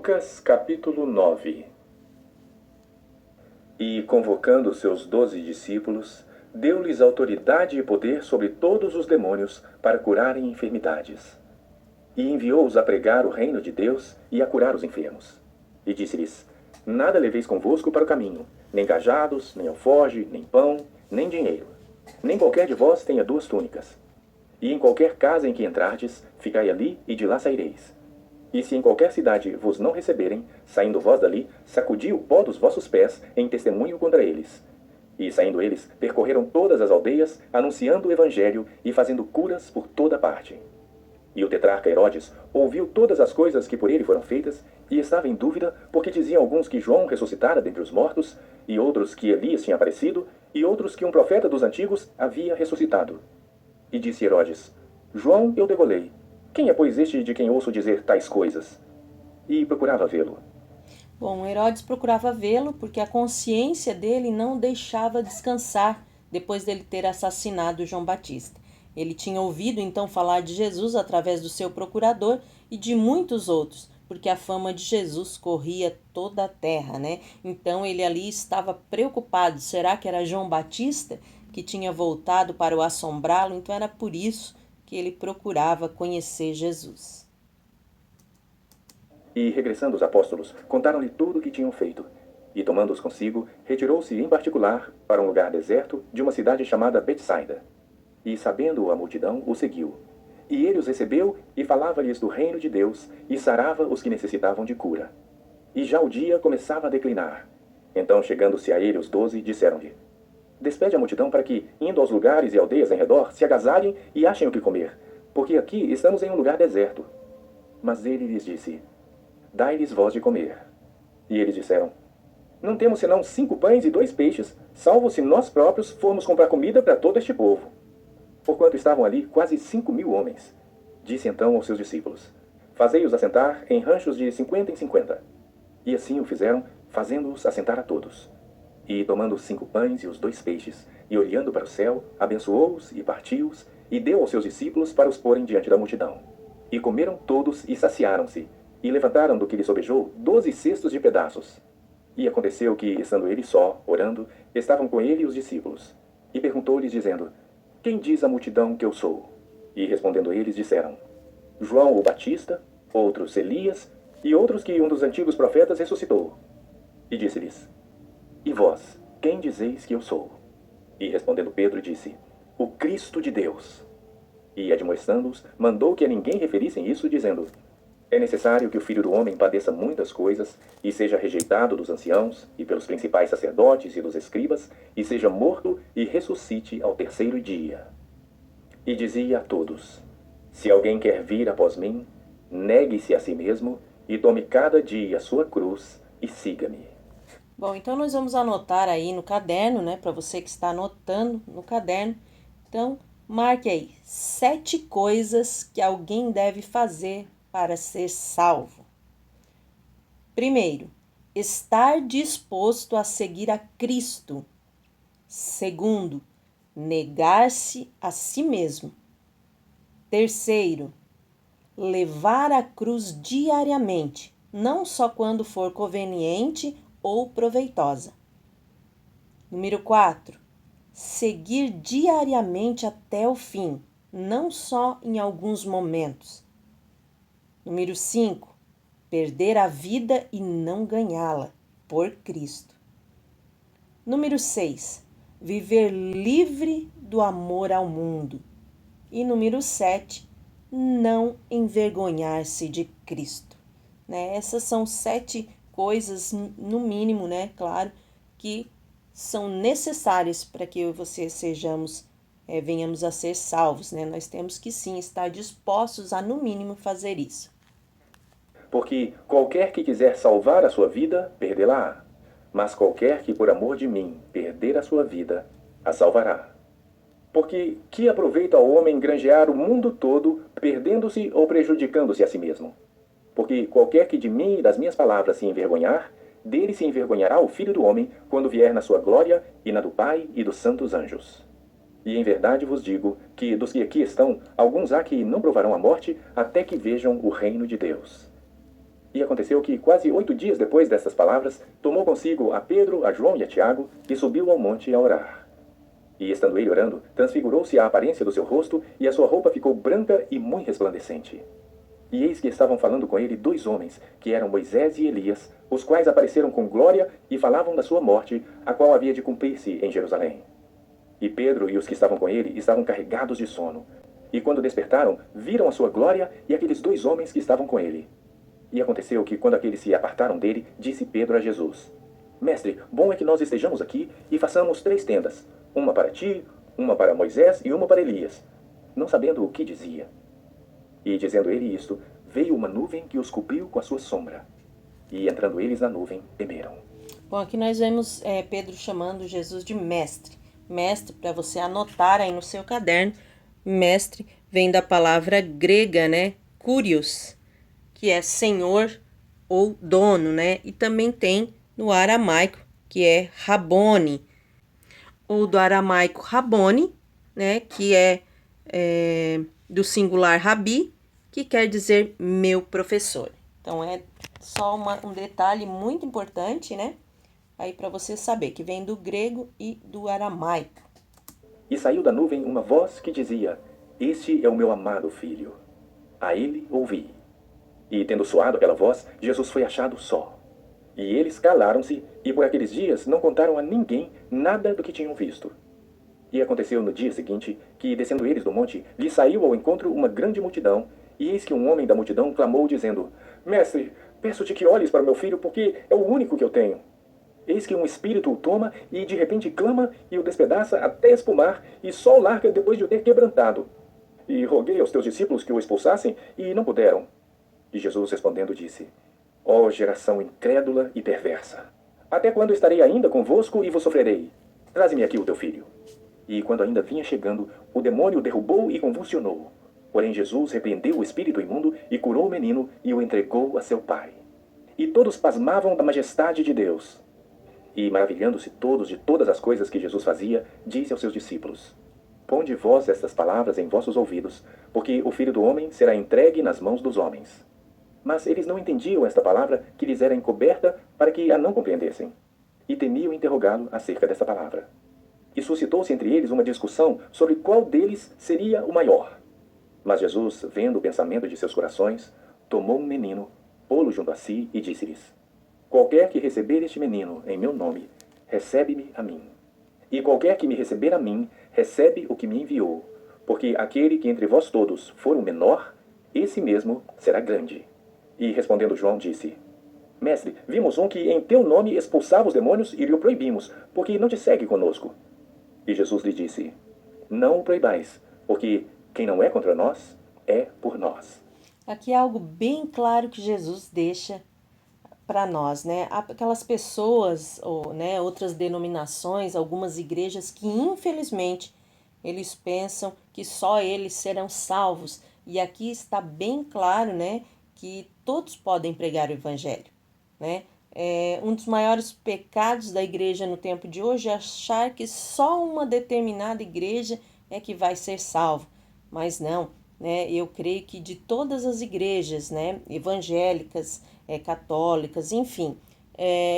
Lucas capítulo 9. E, convocando seus 12 discípulos, deu-lhes autoridade e poder sobre todos os demônios para curarem enfermidades. E enviou-os a pregar o reino de Deus e a curar os enfermos. E disse-lhes: Nada leveis convosco para o caminho, nem cajados, nem alforge, nem pão, nem dinheiro. Nem qualquer de vós tenha 2 túnicas. E em qualquer casa em que entrardes, ficai ali e de lá saireis. E se em qualquer cidade vos não receberem, saindo vós dali, sacudi o pó dos vossos pés em testemunho contra eles. E saindo eles, percorreram todas as aldeias, anunciando o evangelho e fazendo curas por toda parte. E o tetrarca Herodes ouviu todas as coisas que por ele foram feitas, e estava em dúvida, porque diziam alguns que João ressuscitara dentre os mortos, e outros que Elias tinha aparecido, e outros que um profeta dos antigos havia ressuscitado. E disse Herodes: João eu degolei. Quem é, pois, este de quem ouço dizer tais coisas? E procurava vê-lo. Bom, Herodes procurava vê-lo porque a consciência dele não o deixava descansar depois dele ter assassinado João Batista. Ele tinha ouvido então falar de Jesus através do seu procurador e de muitos outros, porque a fama de Jesus corria toda a terra, né? Então ele ali estava preocupado. Será que era João Batista que tinha voltado para o assombrá-lo? Então era por isso que ele procurava conhecer Jesus. E, regressando os apóstolos, contaram-lhe tudo o que tinham feito. E, tomando-os consigo, retirou-se em particular para um lugar deserto de uma cidade chamada Betsaida. E, sabendo a multidão, o seguiu. E ele os recebeu e falava-lhes do reino de Deus e sarava os que necessitavam de cura. E já o dia começava a declinar. Então, chegando-se a ele os 12, disseram-lhe: Despede a multidão para que, indo aos lugares e aldeias em redor, se agasalhem e achem o que comer, porque aqui estamos em um lugar deserto. Mas ele lhes disse: Dai-lhes vós de comer. E eles disseram: Não temos senão 5 pães e 2 peixes, salvo se nós próprios formos comprar comida para todo este povo. Porquanto estavam ali quase 5.000 homens. Disse então aos seus discípulos: Fazei-os assentar em ranchos de 50 em 50. E assim o fizeram, fazendo-os assentar a todos. E tomando os 5 pães e os 2 peixes, e olhando para o céu, abençoou-os e partiu-os, e deu aos seus discípulos para os porem diante da multidão. E comeram todos e saciaram-se, e levantaram do que lhe sobejou 12 cestos de pedaços. E aconteceu que, estando ele só, orando, estavam com ele os discípulos. E perguntou-lhes, dizendo: Quem diz a multidão que eu sou? E respondendo eles, disseram: João o Batista, outros Elias, e outros que um dos antigos profetas ressuscitou. E disse-lhes: E vós, quem dizeis que eu sou? E respondendo Pedro, disse: O Cristo de Deus. E, admoestando-os, mandou que a ninguém referissem isso, dizendo: É necessário que o Filho do Homem padeça muitas coisas, e seja rejeitado dos anciãos, e pelos principais sacerdotes e dos escribas, e seja morto, e ressuscite ao 3º dia. E dizia a todos: Se alguém quer vir após mim, negue-se a si mesmo, e tome cada dia a sua cruz, e siga-me. Bom, então nós vamos anotar aí no caderno, né? Para você que está anotando no caderno. Então, marque aí 7 coisas que alguém deve fazer para ser salvo. Primeiro, estar disposto a seguir a Cristo. Segundo, negar-se a si mesmo. Terceiro, levar a cruz diariamente, não só quando for conveniente ou proveitosa. Número 4, seguir diariamente até o fim, não só em alguns momentos. Número 5, perder a vida e não ganhá-la, por Cristo. Número 6, viver livre do amor ao mundo. E número 7, não envergonhar-se de Cristo. Né? Essas são 7 coisas, no mínimo, né? Claro, que são necessárias para que eu e você venhamos a ser salvos. Né? Nós temos que sim estar dispostos a, no mínimo, fazer isso. Porque qualquer que quiser salvar a sua vida, perdê-la-á. Mas qualquer que por amor de mim perder a sua vida, a salvará. Porque que aproveita ao homem granjear o mundo todo, perdendo-se ou prejudicando-se a si mesmo? Porque qualquer que de mim e das minhas palavras se envergonhar, dele se envergonhará o Filho do Homem, quando vier na sua glória e na do Pai e dos santos anjos. E em verdade vos digo que dos que aqui estão, alguns há que não provarão a morte, até que vejam o reino de Deus. E aconteceu que, quase 8 dias depois dessas palavras, tomou consigo a Pedro, a João e a Tiago, e subiu ao monte a orar. E estando ele orando, transfigurou-se a aparência do seu rosto, e a sua roupa ficou branca e muito resplandecente. E eis que estavam falando com ele 2 homens, que eram Moisés e Elias, os quais apareceram com glória e falavam da sua morte, a qual havia de cumprir-se em Jerusalém. E Pedro e os que estavam com ele estavam carregados de sono. E quando despertaram, viram a sua glória e aqueles 2 homens que estavam com ele. E aconteceu que, quando aqueles se apartaram dele, disse Pedro a Jesus: Mestre, bom é que nós estejamos aqui e façamos 3 tendas, uma para ti, uma para Moisés e uma para Elias, não sabendo o que dizia. E dizendo ele isto, veio uma nuvem que os cobriu com a sua sombra. E entrando eles na nuvem, temeram. Bom, aqui nós vemos Pedro chamando Jesus de mestre. Mestre, para você anotar aí no seu caderno, mestre vem da palavra grega, né? Kurios, que é senhor ou dono, né? E também tem no aramaico, que é Rabboni, ou do aramaico Rabboni, né? Que é do singular Rabi, que quer dizer meu professor. Então, é só um detalhe muito importante, né? Aí para você saber que vem do grego e do aramaico. E saiu da nuvem uma voz que dizia: Este é o meu amado filho. A ele ouvi. E tendo soado aquela voz, Jesus foi achado só. E eles calaram-se, e por aqueles dias não contaram a ninguém nada do que tinham visto. E aconteceu no dia seguinte, que descendo eles do monte, lhe saiu ao encontro uma grande multidão, e eis que um homem da multidão clamou, dizendo: Mestre, peço-te que olhes para o meu filho, porque é o único que eu tenho. Eis que um espírito o toma, e de repente clama, e o despedaça até espumar, e só o larga depois de o ter quebrantado. E roguei aos teus discípulos que o expulsassem, e não puderam. E Jesus respondendo disse: Ó geração incrédula e perversa, até quando estarei ainda convosco e vos sofrerei? Traze-me aqui o teu filho. E quando ainda vinha chegando, o demônio o derrubou e convulsionou. Porém Jesus repreendeu o espírito imundo e curou o menino e o entregou a seu pai. E todos pasmavam da majestade de Deus. E maravilhando-se todos de todas as coisas que Jesus fazia, disse aos seus discípulos: Ponde vós estas palavras em vossos ouvidos, porque o Filho do Homem será entregue nas mãos dos homens. Mas eles não entendiam esta palavra que lhes era encoberta para que a não compreendessem. E temiam interrogá-lo acerca dessa palavra. E suscitou-se entre eles uma discussão sobre qual deles seria o maior. Mas Jesus, vendo o pensamento de seus corações, tomou um menino, pô-lo junto a si e disse-lhes: Qualquer que receber este menino em meu nome, recebe-me a mim. E qualquer que me receber a mim, recebe o que me enviou. Porque aquele que entre vós todos for o menor, esse mesmo será grande. E respondendo João, disse: Mestre, vimos um que em teu nome expulsava os demônios e lhe o proibimos, porque não te segue conosco. E Jesus lhe disse: Não o proibais, porque quem não é contra nós, é por nós. Aqui é algo bem claro que Jesus deixa para nós, né? Aquelas pessoas, ou, né, outras denominações, algumas igrejas que infelizmente eles pensam que só eles serão salvos. E aqui está bem claro, né, que todos podem pregar o evangelho, né? Um dos maiores pecados da igreja no tempo de hoje é achar que só uma determinada igreja é que vai ser salvo. Mas não, né? Eu creio que de todas as igrejas, né, evangélicas, católicas, enfim,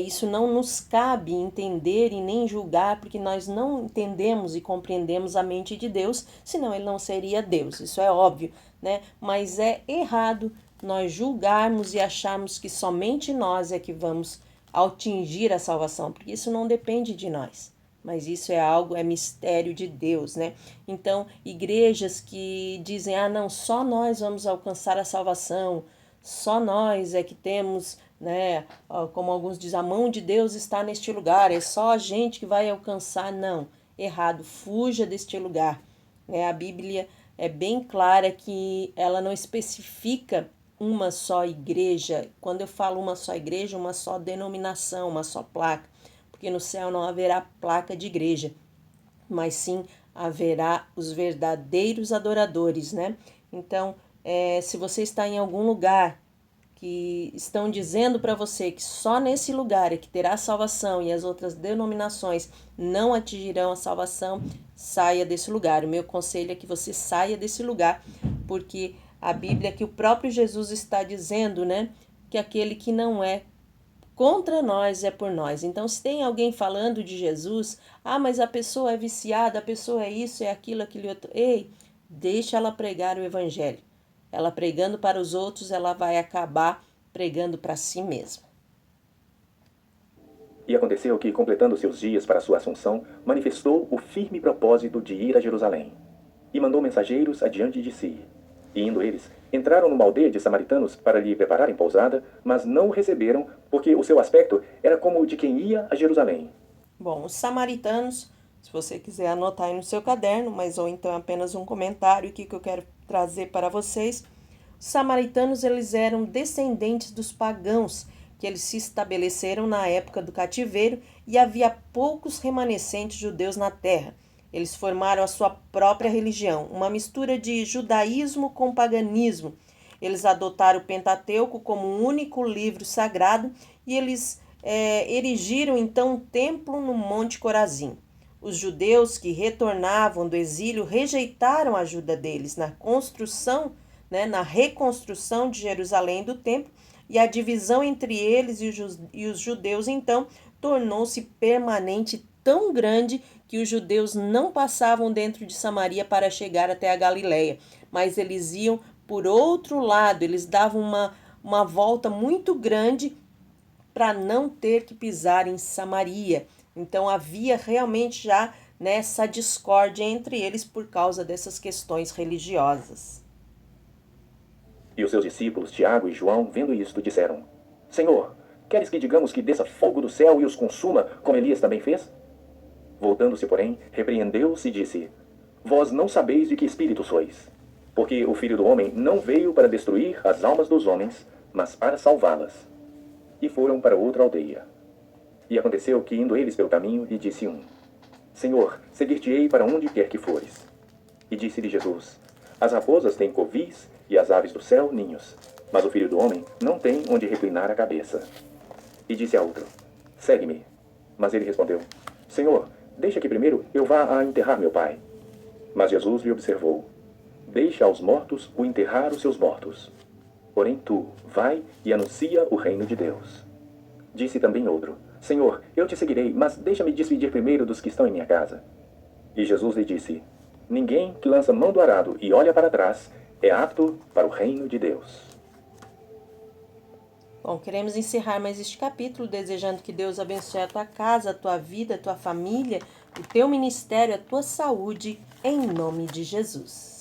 isso não nos cabe entender e nem julgar, porque nós não entendemos e compreendemos a mente de Deus, senão ele não seria Deus, isso é óbvio, né? Mas é errado nós julgarmos e acharmos que somente nós é que vamos atingir a salvação, porque isso não depende de nós. Mas isso é mistério de Deus, né? Então, igrejas que dizem, não, só nós vamos alcançar a salvação, só nós é que temos, né, como alguns dizem, a mão de Deus está neste lugar, é só a gente que vai alcançar. Não, errado, fuja deste lugar, né? A Bíblia é bem clara que ela não especifica uma só igreja. Quando eu falo uma só igreja, uma só denominação, uma só placa, porque no céu não haverá placa de igreja, mas sim haverá os verdadeiros adoradores, né? Então, se você está em algum lugar que estão dizendo para você que só nesse lugar é que terá salvação e as outras denominações não atingirão a salvação, saia desse lugar. O meu conselho é que você saia desse lugar, porque a Bíblia, que o próprio Jesus está dizendo, né? que aquele que não é contra nós é por nós. Então, se tem alguém falando de Jesus, mas a pessoa é viciada, a pessoa é isso, é aquilo, aquele outro. Ei, deixa ela pregar o evangelho. Ela pregando para os outros, ela vai acabar pregando para si mesma. E aconteceu que, completando seus dias para sua assunção, manifestou o firme propósito de ir a Jerusalém. E mandou mensageiros adiante de si. E indo eles, entraram numa aldeia de samaritanos para lhe prepararem pousada, mas não o receberam, porque o seu aspecto era como de quem ia a Jerusalém. Bom, os samaritanos, se você quiser anotar aí no seu caderno, mas ou então apenas um comentário aqui que eu quero trazer para vocês. Os samaritanos, eles eram descendentes dos pagãos, que eles se estabeleceram na época do cativeiro e havia poucos remanescentes judeus na terra. Eles formaram a sua própria religião, uma mistura de judaísmo com paganismo. Eles adotaram o Pentateuco como um único livro sagrado e eles erigiram então um templo no Monte Corazim. Os judeus que retornavam do exílio rejeitaram a ajuda deles na construção, na reconstrução de Jerusalém do templo, e a divisão entre eles e os judeus então tornou-se permanente, tão grande que os judeus não passavam dentro de Samaria para chegar até a Galileia, mas eles iam por outro lado, eles davam uma volta muito grande para não ter que pisar em Samaria. Então havia realmente já essa discórdia entre eles por causa dessas questões religiosas. E os seus discípulos, Tiago e João, vendo isto, disseram: Senhor, queres que digamos que desça fogo do céu e os consuma, como Elias também fez? Voltando-se, porém, repreendeu-os e disse: Vós não sabeis de que espírito sois, porque o Filho do Homem não veio para destruir as almas dos homens, mas para salvá-las. E foram para outra aldeia. E aconteceu que, indo eles pelo caminho, lhe disse um: Senhor, seguir-te-ei para onde quer que fores. E disse-lhe Jesus: As raposas têm covis e as aves do céu ninhos, mas o Filho do Homem não tem onde reclinar a cabeça. E disse a outro: Segue-me. Mas ele respondeu: Senhor, deixa que primeiro eu vá a enterrar meu pai. Mas Jesus lhe observou: Deixa aos mortos o enterrar os seus mortos. Porém tu, vai e anuncia o reino de Deus. Disse também outro: Senhor, eu te seguirei, mas deixa-me despedir primeiro dos que estão em minha casa. E Jesus lhe disse: Ninguém que lança mão do arado e olha para trás é apto para o reino de Deus. Bom, queremos encerrar mais este capítulo desejando que Deus abençoe a tua casa, a tua vida, a tua família, o teu ministério, a tua saúde, em nome de Jesus.